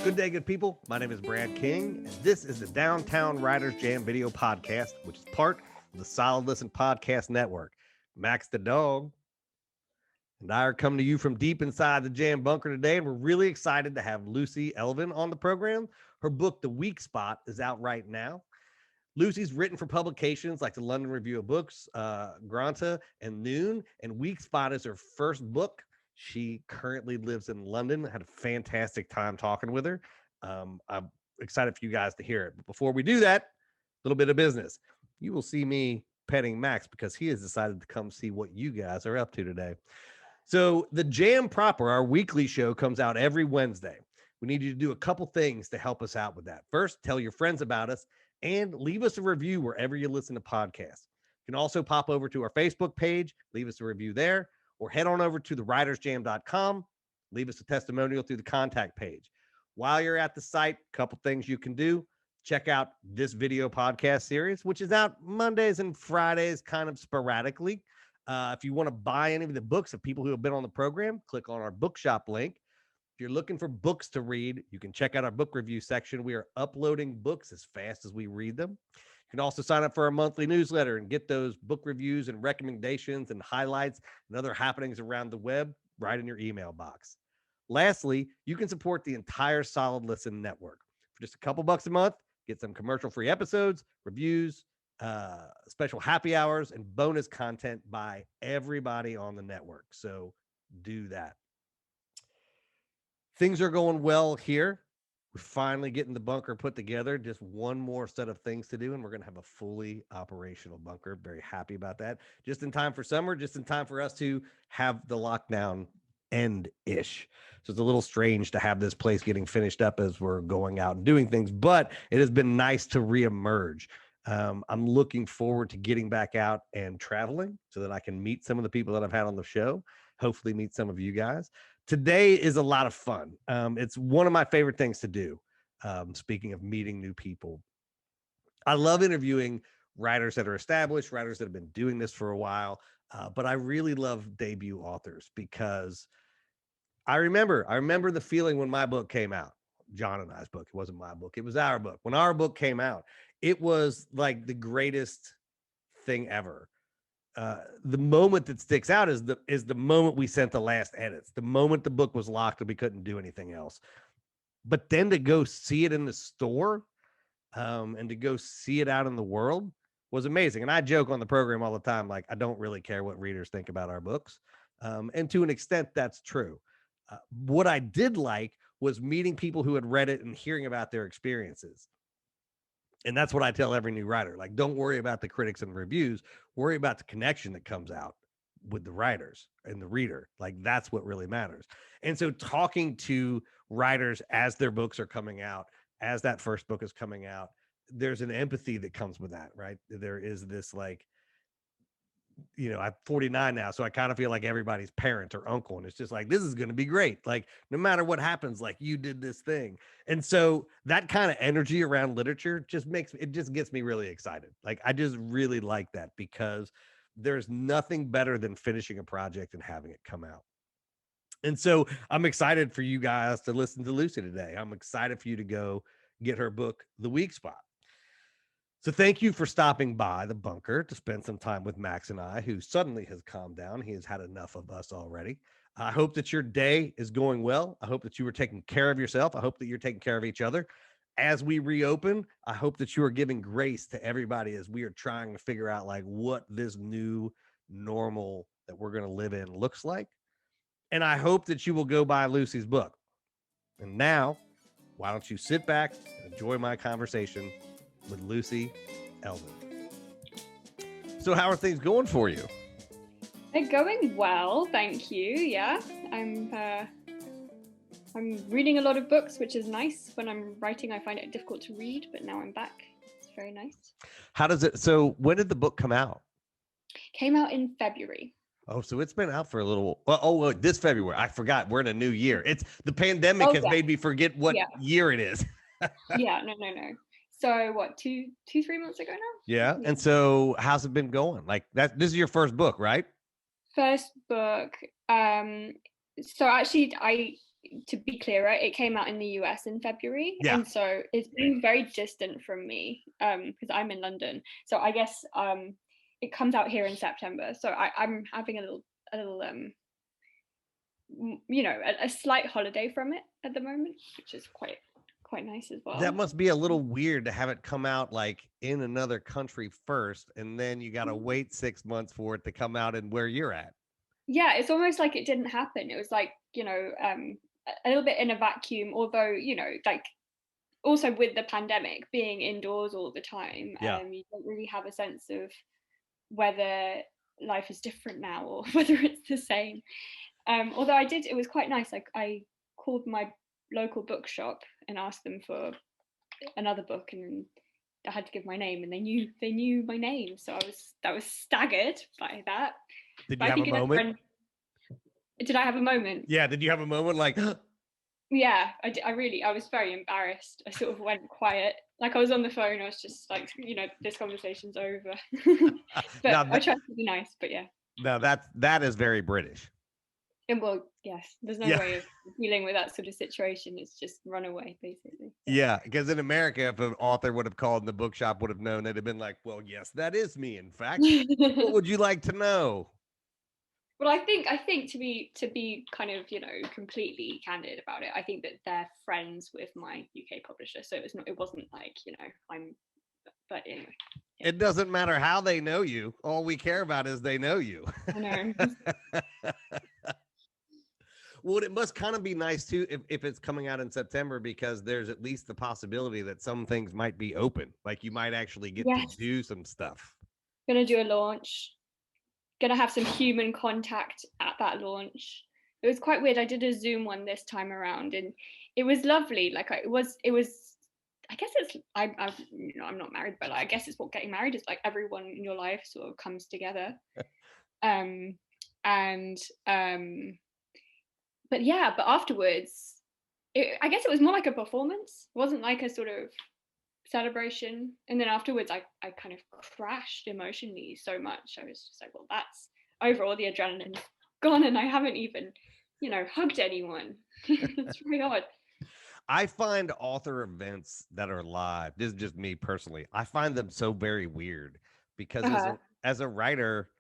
Good day, good people. My name is Brad King, and this is the Downtown Writers Jam video podcast, which is part of the Solid Listen Podcast Network. Max the dog and I are coming to you from deep inside the Jam bunker today, and we're really excited to have Lucie Elven on the program. Her book, The Weak Spot, is out right now. Lucie's written for publications like the London Review of Books, Granta, and Noon, and Weak Spot is her first book. She currently lives in London. I had a fantastic time talking with her. I'm excited for you guys to hear it. But before we do that, a little bit of business. You will see me petting Max because he has decided to come see what you guys are up to today. So the Jam proper, our weekly show, comes out every Wednesday. We need you to do a couple things to help us out with that. First, tell your friends about us and leave us a review wherever you listen to podcasts. You can also pop over to our Facebook page, leave us a review there, or head on over to thewritersjam.com, leave us a testimonial through the contact page. While you're at the site, a couple things you can do. Check out this video podcast series, which is out Mondays and Fridays, kind of sporadically. If you want to buy any of the books of people who have been on the program, click on our bookshop link. If you're looking for books to read, you can check out our book review section. We are uploading books as fast as we read them. You can also sign up for our monthly newsletter and get those book reviews and recommendations and highlights and other happenings around the web right in your email box. Lastly, you can support the entire Solid Listen network. For just a couple bucks a month, get some commercial-free episodes, reviews, special happy hours, and bonus content by everybody on the network. So do that. Things are going well here. We're finally getting the bunker put together. Just one more set of things to do, and we're going to have a fully operational bunker. Very happy about that. Just in time for summer, just in time for us to have the lockdown end-ish. So it's a little strange to have this place getting finished up as we're going out and doing things, but it has been nice to reemerge. I'm looking forward to getting back out and traveling so that I can meet some of the people that I've had on the show, hopefully meet some of you guys. Today is a lot of fun. It's one of my favorite things to do. Speaking of meeting new people, I love interviewing writers that are established, writers that have been doing this for a while, but I really love debut authors because I remember the feeling when my book came out. John and I's book. It wasn't my book. It was our book. When our book came out, it was like the greatest thing ever. The moment that sticks out is the moment we sent the last edits, the moment the book was locked and we couldn't do anything else. But then to go see it in the store and to go see it out in the world was amazing. And I joke on the program all the time, like, I don't really care what readers think about our books. And to an extent, that's true. What I did like was meeting people who had read it and hearing about their experiences. And that's what I tell every new writer. Like, don't worry about the critics and reviews. Worry about the connection that comes out with the writers and the reader. Like, that's what really matters. And so talking to writers as their books are coming out, as that first book is coming out, there's an empathy that comes with that, right? There is this, like, I'm 49 now, so I kind of feel like everybody's parent or uncle, and it's just like, this is going to be great. Like, no matter what happens, like, you did this thing. And so that kind of energy around literature just gets me really excited. Like, I just really like that because there's nothing better than finishing a project and having it come out. And so I'm excited for you guys to listen to Lucie today. I'm excited for you to go get her book, The Weak Spot. So thank you for stopping by the bunker to spend some time with Max and I, who suddenly has calmed down. He has had enough of us already. I hope that your day is going well. I hope that you are taking care of yourself. I hope that you're taking care of each other. As we reopen, I hope that you are giving grace to everybody as we are trying to figure out, like, what this new normal that we're going to live in looks like. And I hope that you will go buy Lucie's book. And now, why don't you sit back and enjoy my conversation with Lucie Elven. So how are things going for you? They're going well, thank you. Yeah, I'm reading a lot of books, which is nice. When I'm writing, I find it difficult to read, but now I'm back. It's very nice. So when did the book come out? Came out in February. Oh, so it's been out for a little. Well, this February. I forgot. We're in a new year. It's the pandemic has made me forget what year it is. No. So what, 2-3 months ago now? Yeah. And so how's it been going? Like, this is your first book, right? First book. So actually to be clearer, it came out in the US in February, Yeah. and so it's been very distant from me because I'm in London. So I guess it comes out here in September. So I'm having a little you know, a slight holiday from it at the moment, which is quite nice as That well. must be a little weird to have it come out like in another country first, and then you got to Mm. wait 6 months for it to come out and where you're at. Yeah, it's almost like it didn't happen. It was like, you know, a little bit in a vacuum, although, you know, like also with the pandemic being indoors all the time, Yeah. you don't really have a sense of whether life is different now or whether it's the same. Although it was quite nice. Like I called my local bookshop and asked them for another book, and I had to give my name, and they knew my name, so I was staggered by that. Did But you I have a think moment? did I have a moment? Yeah. Did you have a moment like, Yeah, I was very embarrassed. I sort of went quiet, like I was on the phone. I was just like, you know, this conversation's over. But now I that tried to be nice. But yeah, now that is very British. and well, yes, there's no Yeah. way of dealing with that sort of situation. It's just run away, basically. Yeah. Yeah, because in America, if an author would have called and the bookshop would have known, they'd have been like, "Well, yes, that is me. In fact, what would you like to know?" Well, I think to be kind of, you know, completely candid about it, I think that they're friends with my UK publisher, so it wasn't like, you know, I'm. But anyway, yeah, It doesn't matter how they know you. All we care about is they know you. I know. Well, it must kind of be nice too if it's coming out in September because there's at least the possibility that some things might be open. Like you might actually get to Yes, do some stuff. gonna do a launch. Gonna have some human contact at that launch. It was quite weird. I did a Zoom one this time around, and it was lovely. Like it was. I guess it's. you know, I'm not married, but I guess it's what getting married is like. Everyone in your life sort of comes together. Um, and but yeah, but afterwards, I guess it was more like a performance. It wasn't like a sort of celebration. And then afterwards, I kind of crashed emotionally so much. I was just like, well, that's over. All the adrenaline's gone, and I haven't even, you know, hugged anyone. It's very odd. I find author events that are live, this is just me personally, I find them so very weird because Uh, as a writer,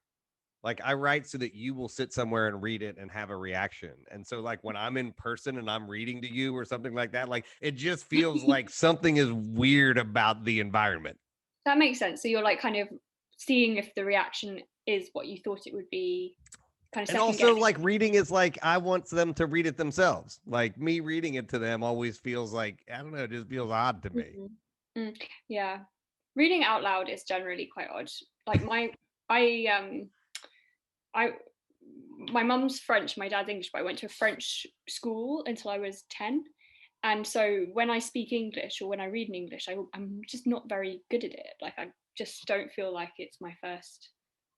like I write so that you will sit somewhere and read it and have a reaction. And so like when I'm in person and I'm reading to you or something like that, like it just feels like something is weird about the environment. that makes sense. So you're like kind of seeing if the reaction is what you thought it would be, kind of And second also guessing. like reading is like I want them to read it themselves. Like me reading it to them always feels like I don't know, it just feels odd to me. Mhm. Yeah, reading out loud is generally quite odd. Like I I my mum's French, my dad's English, but I went to a French school until I was 10. And so when I speak English or when I read in English, I'm just not very good at it. Like I just don't feel like it's my first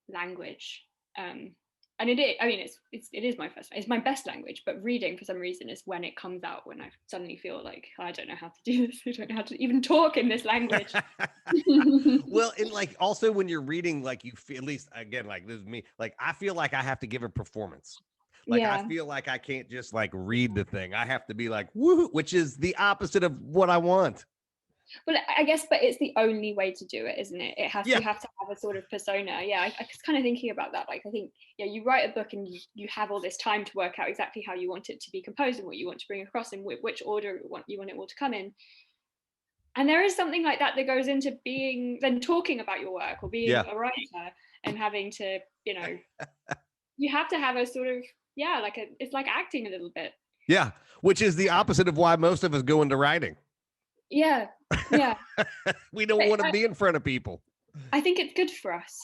language. Um, and I mean, it is my first, it's my best language, but reading for some reason is when it comes out, when I suddenly feel like I don't know how to do this. I don't know how to even talk in this language. Well, and like also when you're reading, like you feel at least again, like this is me, like I feel like I have to give a performance. Like I Yeah. feel like I can't just like read the thing. I have to be like woo, which is the opposite of what I want. Well, I guess, but it's the only way to do it, isn't it? Yeah. You have to have a sort of persona. Yeah, I was kind of thinking about that. Like, I think, yeah, you write a book and you have all this time to work out exactly how you want it to be composed and what you want to bring across and which order you want it all to come in. And there is something like that that goes into then talking about your work or being Yeah. a writer and having to, you know, you have to have a sort of, yeah, it's like acting a little bit. Yeah. Which is the opposite of why most of us go into writing. Yeah. Yeah. We don't want to be in front of people. I think it's good for us.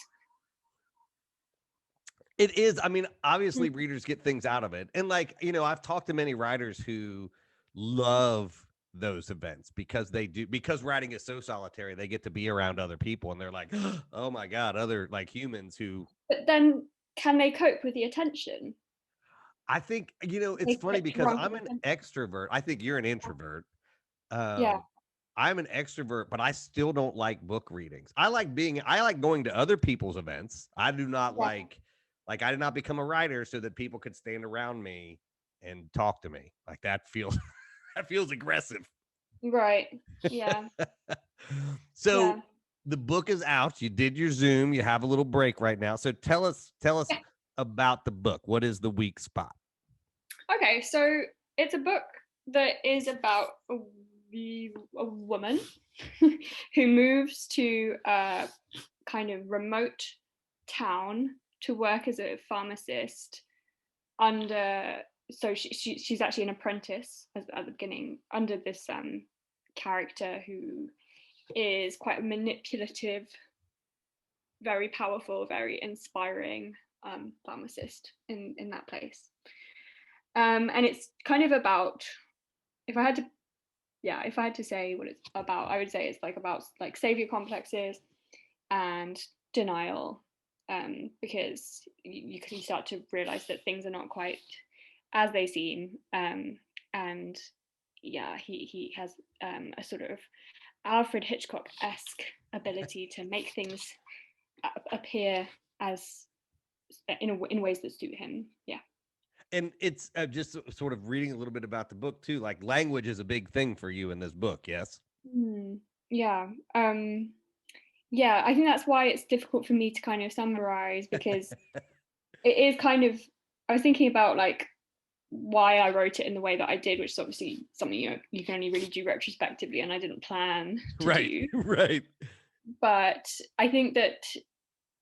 It is. I mean, obviously, readers get things out of it. And like, you know, I've talked to many writers who love those events because writing is so solitary, they get to be around other people and they're like, oh my God, other like humans who But then can they cope with the attention? I think, you know, it's They funny get because drunk I'm with an attention. extrovert. I think you're an introvert. Yeah. Um, I'm an extrovert, but I still don't like book readings. I like going to other people's events. I do not Yeah. like I did not become a writer so that people could stand around me and talk to me. Like that feels that feels aggressive. Right. Yeah. So Yeah. the book is out. You did your Zoom. You have a little break right now. So tell us Yeah. about the book. What is the weak spot? Okay, so it's a book that is about a woman who moves to a kind of remote town to work as a pharmacist under, so she's actually an apprentice at the beginning under this character who is quite a manipulative, very powerful, very inspiring pharmacist in that place. And it's kind of about, if I had to, yeah, if I had to say what it's about, I would say it's like about like savior complexes and denial, because you can start to realize that things are not quite as they seem, and yeah, he has a sort of Alfred Hitchcock-esque ability to make things appear as in ways that suit him. Yeah. And it's just sort of reading a little bit about the book too. Like language is a big thing for you in this book, yes? Hmm. Yeah. Yeah, I think that's why it's difficult for me to kind of summarize, because it is kind of, I was thinking about like why I wrote it in the way that I did, which is obviously something you can only really do retrospectively, and I didn't plan to Right, do. right. But I think that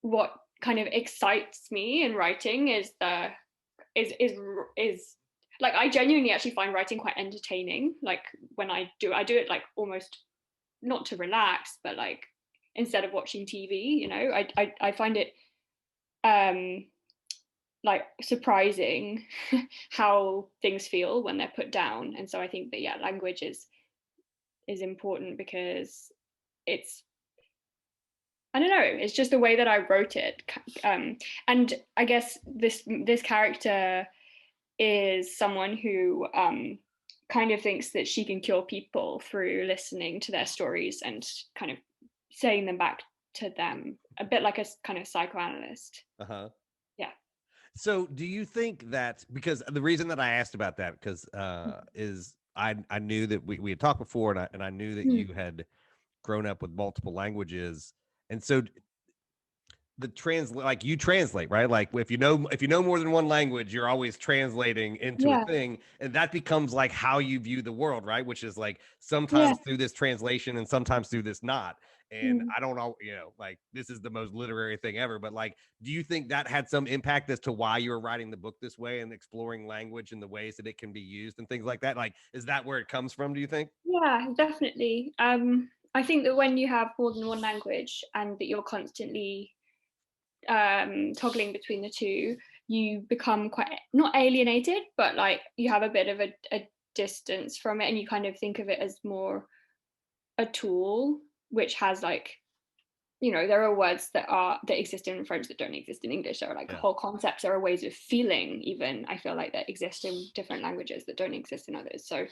what kind of excites me in writing is the is like, I genuinely actually find writing quite entertaining. Like when I do it like almost not to relax, but like instead of watching TV, I find it um like surprising how things feel when they're put down. And so I think that, yeah, language is important because it's, I don't know, it's just the way that I wrote it. And I guess this character is someone who kind of thinks that she can cure people through listening to their stories and kind of saying them back to them, a bit like a kind of psychoanalyst. Uh-huh. Yeah. So do you think that, because the reason that I asked about that, because is I knew that we had talked before, and I knew that Mm. you had grown up with multiple languages. And so the translate, like you translate, right? Like if you know more than one language, you're always translating into a Yeah. thing, and that becomes like how you view the world, right? Which is like Yeah. sometimes through this translation and sometimes through this not. And Mm. I don't know, like this is the most literary thing ever, but like, do you think that had some impact as to why you were writing the book this way and exploring language and the ways that it can be used and things like that? Like, is that where it comes from, do you think? Yeah, definitely. I think that when you have more than one language and that you're constantly toggling between the two, you become quite, not alienated, but like you have a bit of a distance from it, and you kind of think of it as more a tool which has like, there are words that exist in French that don't exist in English. There are like Yeah. whole concepts, there are ways of feeling, even, I feel like, that exist in different languages that don't exist in others. So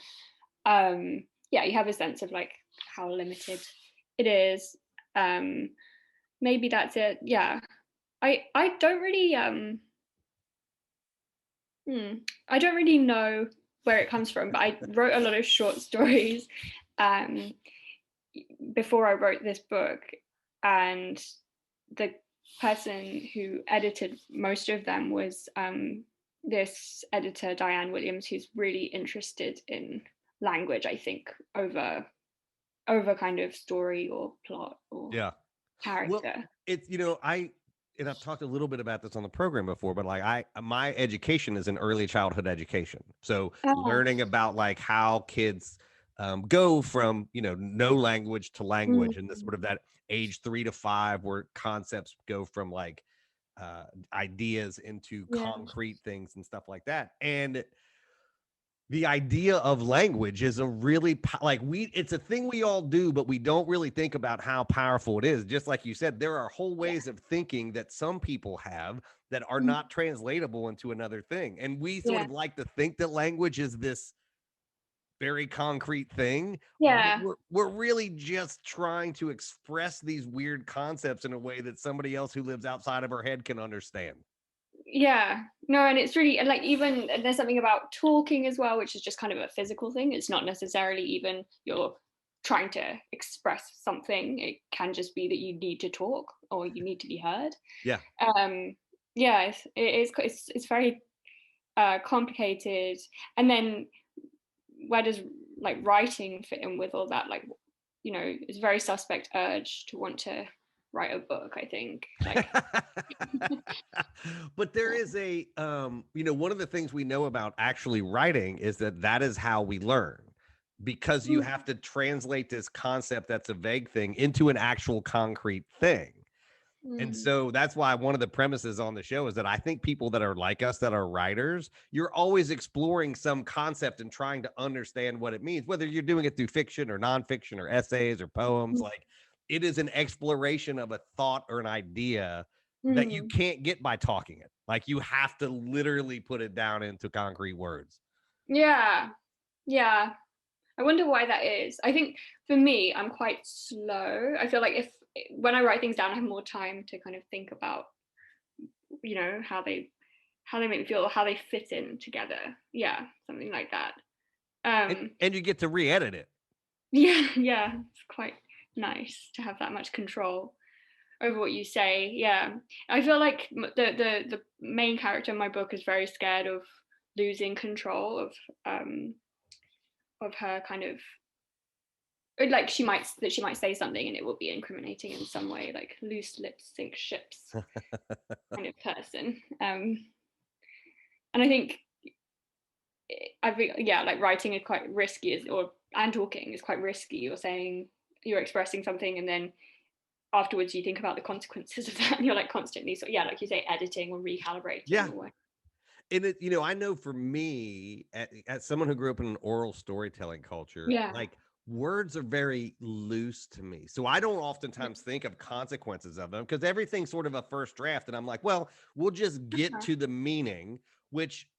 yeah, you have a sense of like how limited it is. um Maybe that's it. Yeah. I don't really I don't really know where it comes from, but I wrote a lot of short stories um before I wrote this book, and the person who edited most of them was this editor, Diane Williams, who's really interested in language, I think, over kind of story or plot or Yeah. Well, character. it's and I've talked a little bit about this on the program before, but like my education is in early childhood education. So Ah, learning about like how kids go from, no language to mm, language, and this sort of that age 3 to 5 where concepts go from like ideas into yeah, concrete things and stuff like that. And the idea of language is a really like it's a thing we all do, but we don't really think about how powerful it is. Just like you said, there are whole yeah, ways of thinking that some people have that are mm, not translatable into another thing, and we sort yeah, of like to think that language is this very concrete thing, but yeah, we're really just trying to express these weird concepts in a way that somebody else who lives outside of our head can understand. Yeah, no, and it's really, and like, even there's something about talking as well, which is just kind of a physical thing. It's not necessarily even you're trying to express something. It can just be that you need to talk or you need to be heard. Yeah. um yeah, it's very complicated. And then where does like writing fit in with all that? Like, it's a very suspect urge to want to write a book, I think, like. But there is a one of the things we know about actually writing is that that is how we learn, because you have to translate this concept that's a vague thing into an actual concrete thing. And Mm, so that's why one of the premises on the show is that I think people that are like us, that are writers, you're always exploring some concept and trying to understand what it means, whether you're doing it through fiction or nonfiction or essays or poems. mm, Like, it is an exploration of a thought or an idea that you mm. can't get by talking it. Like, you have to literally put it down into concrete words. Yeah, yeah. I wonder why that is. I think for me, I'm quite slow. I feel like if when I write things down, I have more time to kind of think about, how they make me feel or how they fit in together. Yeah, something like that. And, Um, and you get to re-edit it. yeah, yeah. It's quite nice to have that much control over what you say. Yeah, I feel like the main character in my book is very scared of losing control of her kind of, like, she might say something and it will be incriminating in some way, like loose lips sink ships kind of person. And I think yeah, like writing is quite risky, and talking is quite risky. You're expressing something, and then afterwards you think about the consequences of that, and you're like constantly, so yeah, like you say, editing or recalibrating Yeah. or what. And I know for me, as someone who grew up in an oral storytelling culture, Yeah. like, words are very loose to me. So I don't oftentimes think of consequences of them, because everything's sort of a first draft. And I'm like, well, we'll just get to the meaning, which,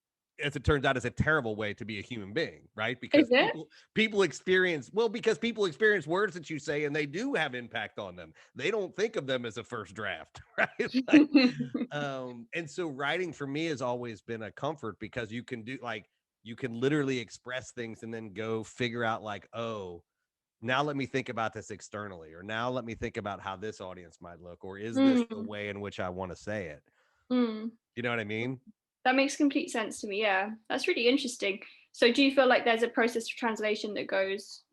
as it turns out, is a terrible way to be a human being, right? Is Because it? people experience words that you say, and they do have impact on them. They don't think of them as a first draft, right? Like, and so writing for me has always been a comfort, because you can literally express things and then go figure out, like, oh, now let me think about this externally, or now let me think about how this audience might look, or is this the Mm, way in which I want to say it? mm. You know what I mean? That makes complete sense to me. Yeah, that's really interesting. So do you feel like there's a process of translation that goes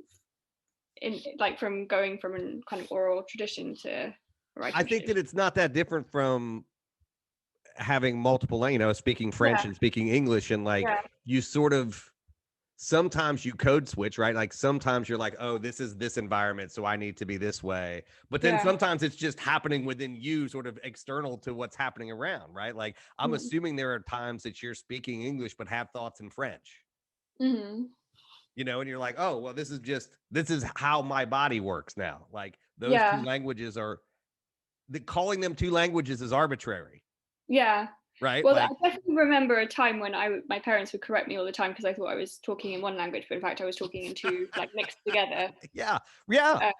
in, like, from going from a kind of oral tradition to a I writing think that tradition? it's not that different from having multiple, speaking French Yeah, and speaking English, and like, yeah, you sort of, sometimes you code switch, right? Like, sometimes you're like, oh, this is this environment, so I need to be this way. But then yeah. sometimes it's just happening within you, sort of external to what's happening around, right? Like, I'm Mm. assuming there are times that you're speaking English but have thoughts in French, Mm-hmm. and you're like, oh, well, this is how my body works now. Like, those two Yeah, languages are, calling them two languages is arbitrary, yeah. right? Well, I Like, definitely remember a time when my parents would correct me all the time because I thought I was talking in one language, but in fact I was talking in two, like mixed together. yeah, yeah. Uh,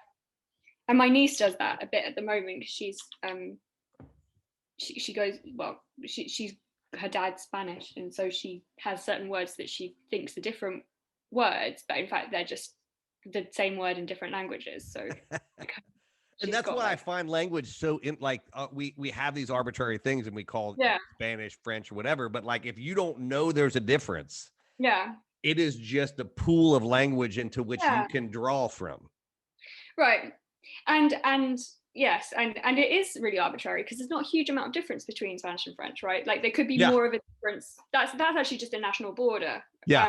and my niece does that a bit at the moment because she goes, well, she's her dad's Spanish, and so she has certain words that she thinks are different words, but in fact they're just the same word in different languages. So like, And she's that's got why I like, find language so, we have these arbitrary things, and we call yeah, Spanish, French, or whatever. But like, if you don't know there's a difference, yeah, it is just a pool of language into which you yeah, can draw from. right. And yes, and it is really arbitrary because there's not a huge amount of difference between Spanish and French, right? Like there could be Yeah, more of a difference. That's actually just a national border. yeah,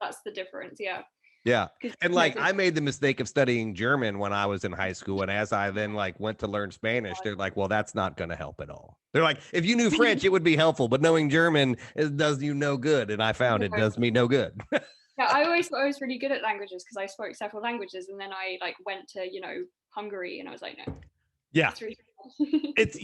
That's the difference. Yeah, yeah. because And no, like, I made the mistake of studying German when I was in high school, and as I then like went to learn Spanish, they're like, well, that's not going to help at all. They're like, if you knew French, it would be helpful, but knowing German, it does you no good. And I found it does me no good. yeah, I always thought I was really good at languages because I spoke several languages, and then I like went to Hungary, and I was like, no, Yeah. it's really hard. It's,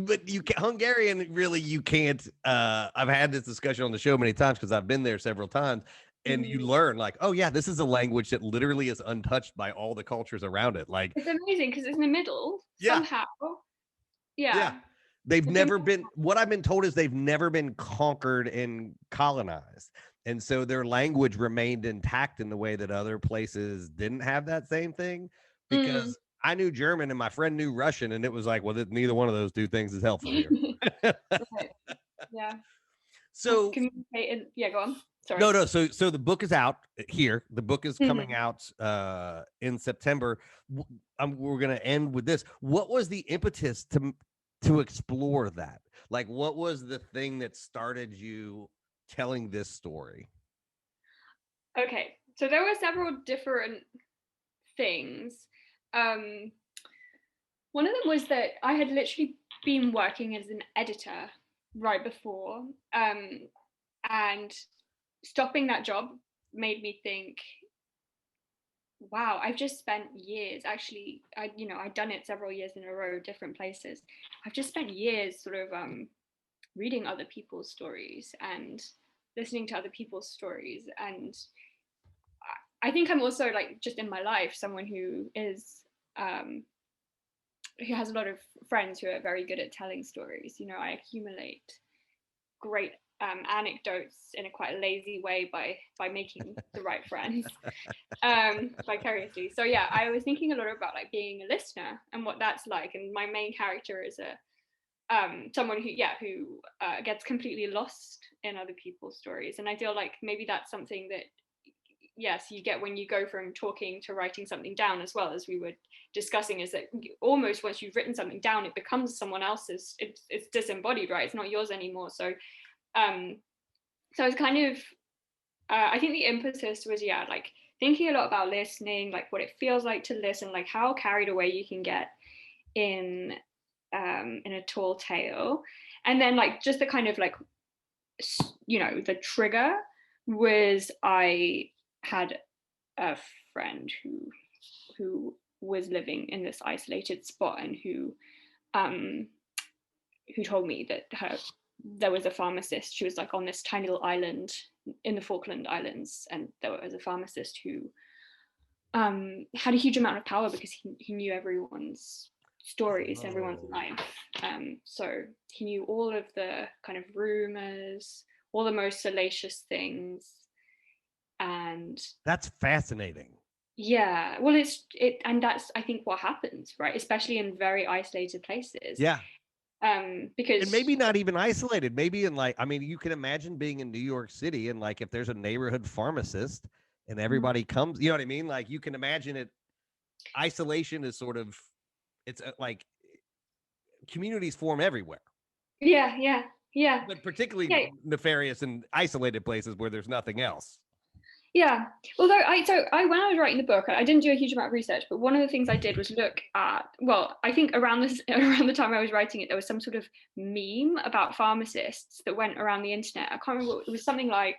but Hungarian, really, you can't. I've had this discussion on the show many times because I've been there several times, and you Mhm. learn, like, oh yeah, this is a language that literally is untouched by all the cultures around it. Like, It's amazing because it's in the middle yeah, somehow. yeah. Yeah. They've The thing, never been, what I've been told is they've never been conquered and colonized. And so their language remained intact in the way that other places didn't have that same thing. mm, Because I knew German and my friend knew Russian, and it was like, well, neither one of those two things is helpful here. right, yeah, have to So communicate. And yeah, go on. Sorry. no. So the book is out here. The book is coming Mhm. out in September. We're gonna end with this. What was the impetus to explore that? Like, what was the thing that started you telling this story? Okay, so there were several different things. Um, One of them was that I had literally been working as an editor right before, and stopping that job made me think, wow, I've just spent years actually. I'd done it several years in a row, different places. I've just spent years sort of reading other people's stories and listening to other people's stories, and I think I'm also, like, just in my life, someone um, who has a lot of friends who are very good at telling stories. I accumulate great anecdotes in a quite lazy way by making the right friends vicariously. So yeah, I was thinking a lot about, like, being a listener and what that's like. And my main character is a someone who gets completely lost in other people's stories, and I feel like maybe that's something that, yes, you get when you go from talking to writing something down, as well as we were discussing, is that almost once you've written something down, it becomes someone else's. It's disembodied, right? It's not yours anymore. Um so it's kind of I think the impetus was, yeah, like, thinking a lot about listening, like what it feels like to listen, like how carried away you can get in a tall tale. And then, like, just the kind of, like, the trigger was, I had a friend who was living in this isolated spot, and who told me that there was a pharmacist. She was, like, on this tiny little island in the Falkland Islands, and there was a pharmacist who had a huge amount of power because he knew everyone's stories, everyone's Oh, life. So he knew all of the kind of rumors, all the most salacious things. And that's fascinating. yeah, well, and that's, I think, what happens, right? Especially in very isolated places. Yeah. And Because maybe not even isolated. Maybe in, like, I mean, you can imagine being in New York City and, like, if there's a neighborhood pharmacist and everybody comes, you know what I mean? Like, you can imagine it. Isolation is sort of, it's like communities form everywhere, yeah, yeah, yeah, but particularly yeah. nefarious and isolated places where there's nothing else. Yeah. Although when I was writing the book, I didn't do a huge amount of research, but one of the things I did was look at, well, I think around this around the time I was writing it, there was some sort of meme about pharmacists that went around the internet. I can't remember. It was something like,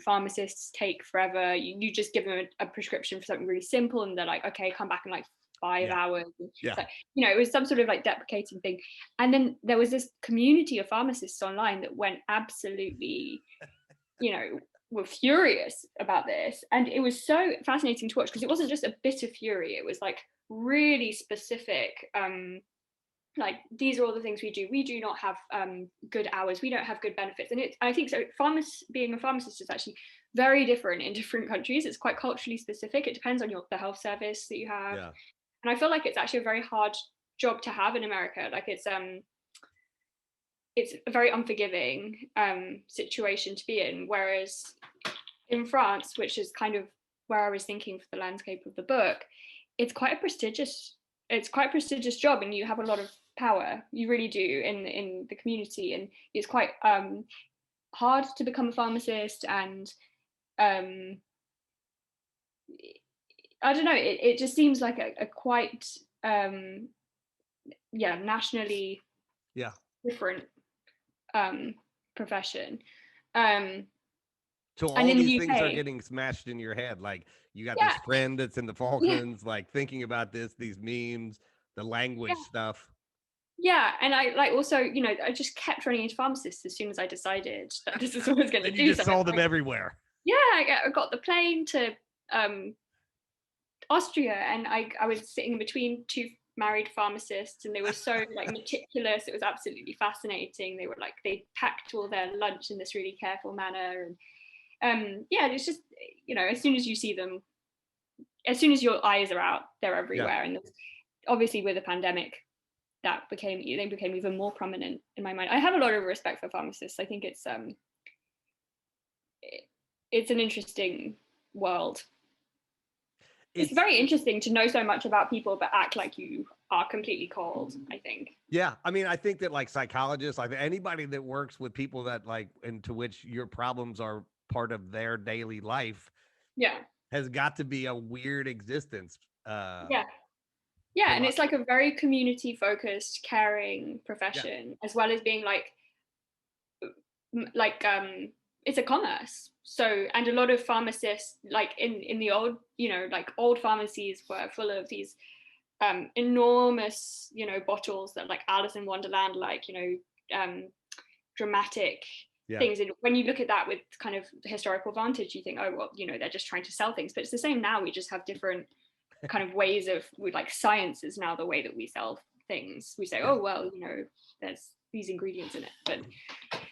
pharmacists take forever. You just give them a prescription for something really simple, and they're like, okay, come back in like 5 hours. And Yeah. so, it was some sort of, like, deprecating thing. And then there was this community of pharmacists online that went absolutely, were furious about this. And it was so fascinating to watch, because it wasn't just a bit of fury, it was, like, really specific, like, these are all the things we do not have good hours, we don't have good benefits. And I think so, being a pharmacist is actually very different in different countries. It's quite culturally specific. It depends on the health service that you have. Yeah. And I feel like it's actually a very hard job to have in America. Like, it's a very unforgiving situation to be in. Whereas in France, which is kind of where I was thinking for the landscape of the book, it's quite a prestigious job, and you have a lot of power. You really do in the community, and it's quite hard to become a pharmacist. And um, I don't know. It just seems like a quite nationally Yeah. different profession. Um, So and all in the these things are UK, getting smashed in your head. Like, you got this yeah, friend that's in the yeah, Falklands, like, thinking about these memes, the language yeah, stuff. yeah. And I, like, also, I just kept running into pharmacists as soon as I decided that this is what I was going to And you do just something. saw them Like, everywhere. yeah, I got the plane to um, Austria, and I was sitting in between married pharmacists, and they were so like meticulous. It was absolutely fascinating. They were like, they packed all their lunch in this really careful manner. And yeah, it's just, you know, as soon as you see them, as soon as your eyes are out, they're Yeah. everywhere. And obviously with the pandemic, they became even more prominent in my mind. I have a lot of respect for pharmacists. I think it's an interesting world. It's very interesting to know so much about people but act like you are completely cold, I think. Yeah, I mean, I think that like psychologists, like anybody that works with people that like into which your problems are part of their daily life, yeah, has got to be a weird existence. Yeah, and it's like a very community focused, caring profession, as well as being like it's a commerce. So, and a lot of pharmacists, like in the old, you know, like old pharmacies were full of these enormous, you know, bottles that like Alice in Wonderland, like, you know, dramatic things. And when you look at that with kind of historical vantage, you think, oh, well, you know, they're just trying to sell things. But it's the same now. We just have different kind of ways of, like science is now the way that we sell things. We say, oh, well, you know, there's these ingredients in it. But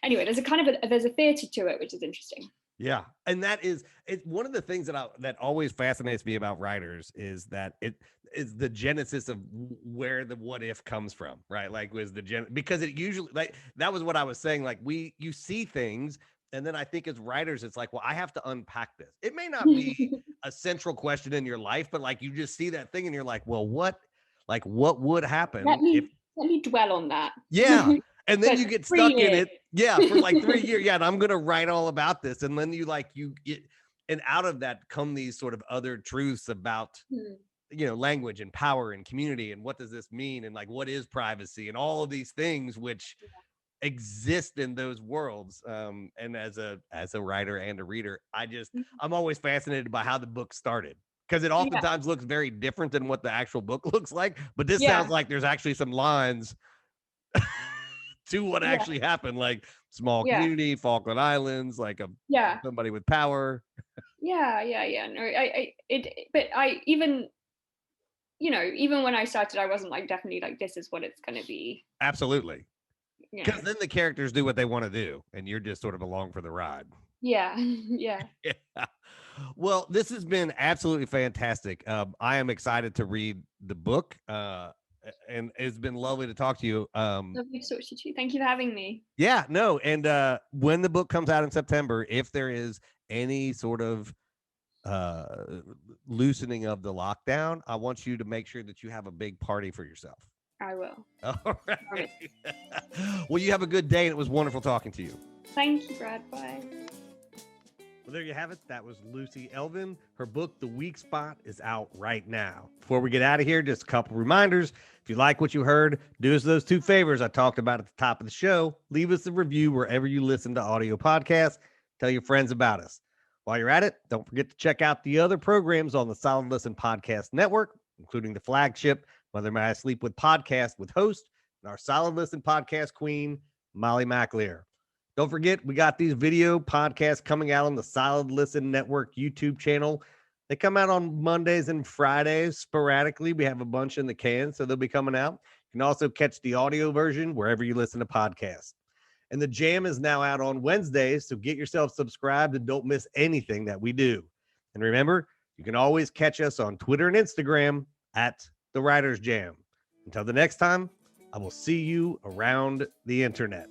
anyway, there's a kind of there's a theater to it, which is interesting. Yeah, and that is it's one of the things that always fascinates me about writers is that it is the genesis of where the what if comes from, right? Like was because it usually like that was what I was saying. Like you see things, and then I think as writers, it's like, well, I have to unpack this. It may not be a central question in your life, but like you just see that thing, and you're like, well, what would happen? Let me dwell on that. Yeah. And then you get stuck in it. Yeah. For like 3 years. Yeah. And I'm going to write all about this. And then you get, and out of that come these sort of other truths about, you know, language and power and community. And what does this mean? And like, what is privacy and all of these things, which exist in those worlds. And as a writer and a reader, I'm always fascinated by how the book started. Because it oftentimes looks very different than what the actual book looks like. But this sounds like there's actually some lines to what actually happened, like small community, Falkland Islands, like somebody with power. No, but I even, you know, even when I started, I wasn't like definitely like this is what it's going to be. Absolutely, because then the characters do what they want to do, and you're just sort of along for the ride. Yeah. Well, this has been absolutely fantastic. I am excited to read the book. And it's been lovely to talk to you. Lovely to talk to you too. Thank you for having me. Yeah, no. And when the book comes out in September, if there is any sort of loosening of the lockdown, I want you to make sure that you have a big party for yourself. I will. All right. Well, you have a good day, and it was wonderful talking to you. Thank you, Brad. Bye. Well, there you have it. That was Lucie Elven. Her book, The Weak Spot, is out right now. Before we get out of here, just a couple reminders. If you like what you heard, do us those two favors I talked about at the top of the show. Leave us a review wherever you listen to audio podcasts. Tell your friends about us. While you're at it, don't forget to check out the other programs on the Solid Listen Podcast Network, including the flagship Mother May I Sleep With podcast with host and our Solid Listen podcast queen, Molly McAleer. Don't forget, we got these video podcasts coming out on the Solid Listen Network YouTube channel. They come out on Mondays and Fridays sporadically. We have a bunch in the can, so they'll be coming out. You can also catch the audio version wherever you listen to podcasts. And the Jam is now out on Wednesdays, so get yourself subscribed and don't miss anything that we do. And remember, you can always catch us on Twitter and Instagram at The Writers Jam. Until the next time, I will see you around the internet.